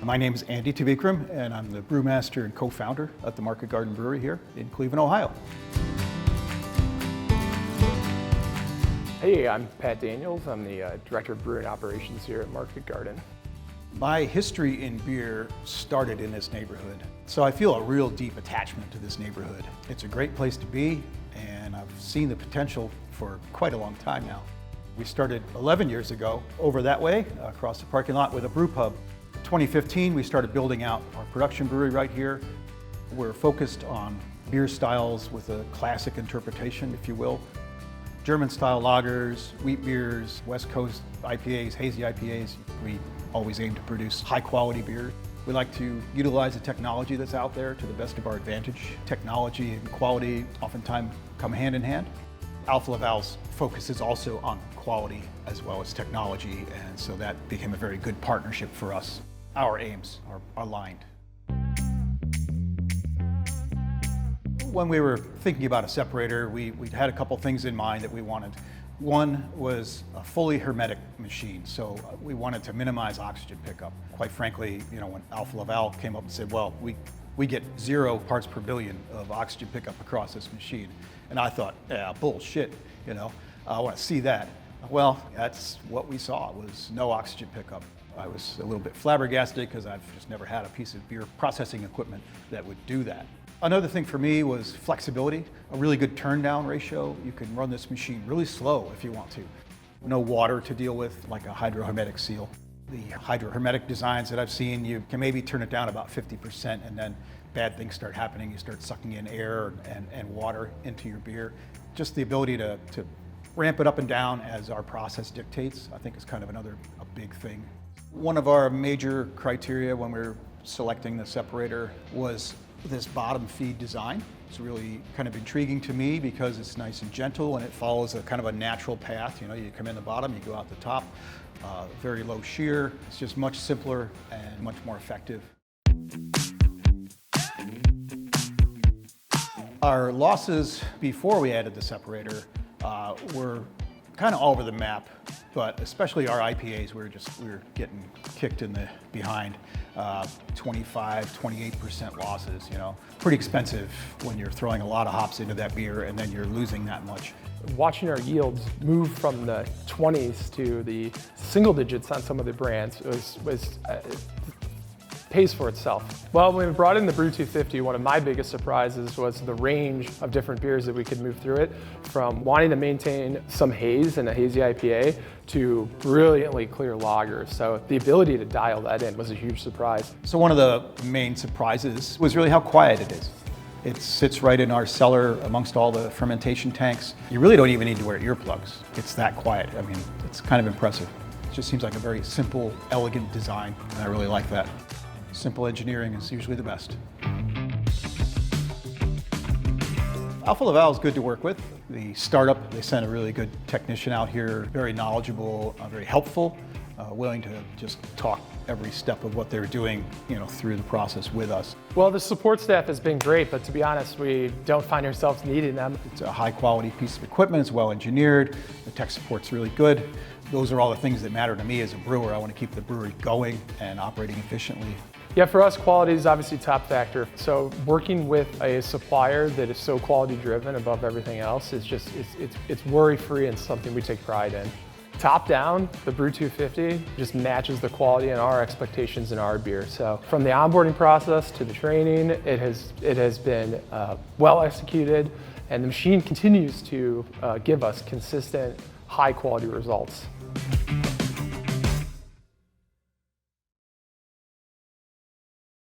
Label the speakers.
Speaker 1: My name is Andy Tabikram, and I'm the brewmaster and co-founder at the Market Garden Brewery here in Cleveland, Ohio.
Speaker 2: Hey, I'm Pat Daniels. I'm the Director of Brewing Operations here at Market Garden.
Speaker 1: My history in beer started in this neighborhood, so I feel a real deep attachment to this neighborhood. It's a great place to be, and I've seen the potential for quite a long time now. We started 11 years ago over that way, across the parking lot with a brew pub. In 2015, we started building out our production brewery right here. We're focused on beer styles with a classic interpretation, if you will. German-style lagers, wheat beers, West Coast IPAs, hazy IPAs. We always aim to produce high-quality beer. We like to utilize the technology that's out there to the best of our advantage. Technology and quality oftentimes come hand in hand. Alfa Laval's focus is also on quality as well as technology, and so that became a very good partnership for us. Our aims are aligned. When we were thinking about a separator, we had a couple things in mind that we wanted. One was a fully hermetic machine, so we wanted to minimize oxygen pickup. Quite frankly, when Alfa Laval came up and said, well, we get 0 parts per billion of oxygen pickup across this machine. And I thought, yeah, bullshit, I want to see that. Well, that's what we saw, was no oxygen pickup. I was a little bit flabbergasted because I've just never had a piece of beer processing equipment that would do that. Another thing for me was flexibility, a really good turn down ratio. You can run this machine really slow if you want to. No water to deal with, like a hydrohermetic seal. The hydrohermetic designs that I've seen, you can maybe turn it down about 50%, and then bad things start happening. You start sucking in air and water into your beer. Just the ability to ramp it up and down as our process dictates, I think is kind of a big thing. One of our major criteria when we were selecting the separator was this bottom feed design. It's really kind of intriguing to me because it's nice and gentle and it follows a kind of a natural path. You come in the bottom, you go out the top, very low shear. It's just much simpler and much more effective. Our losses before we added the separator were kind of all over the map, but especially our IPAs, we were getting kicked in the behind. 25, 28% losses, Pretty expensive when you're throwing a lot of hops into that beer and then you're losing that much.
Speaker 2: Watching our yields move from the 20s to the single digits on some of the brands pays for itself. Well, when we brought in the Brew 250, one of my biggest surprises was the range of different beers that we could move through it, from wanting to maintain some haze in a hazy IPA to brilliantly clear lagers. So the ability to dial that in was a huge surprise.
Speaker 1: So one of the main surprises was really how quiet it is. It sits right in our cellar amongst all the fermentation tanks. You really don't even need to wear earplugs. It's that quiet. I mean, it's kind of impressive. It just seems like a very simple, elegant design, and I really like that. Simple engineering is usually the best. Alfa Laval is good to work with. The startup, they sent a really good technician out here, very knowledgeable, very helpful, willing to just talk every step of what they're doing, through the process with us.
Speaker 2: Well, the support staff has been great, but to be honest, we don't find ourselves needing them.
Speaker 1: It's a high quality piece of equipment, it's well engineered, the tech support's really good. Those are all the things that matter to me as a brewer. I want to keep the brewery going and operating efficiently.
Speaker 2: Yeah, for us, quality is obviously top factor. So working with a supplier that is so quality driven above everything else is just, it's worry-free and something we take pride in. Top down, the Brew 250 just matches the quality and our expectations in our beer. So from the onboarding process to the training, it has been well executed, and the machine continues to give us consistent, high quality results.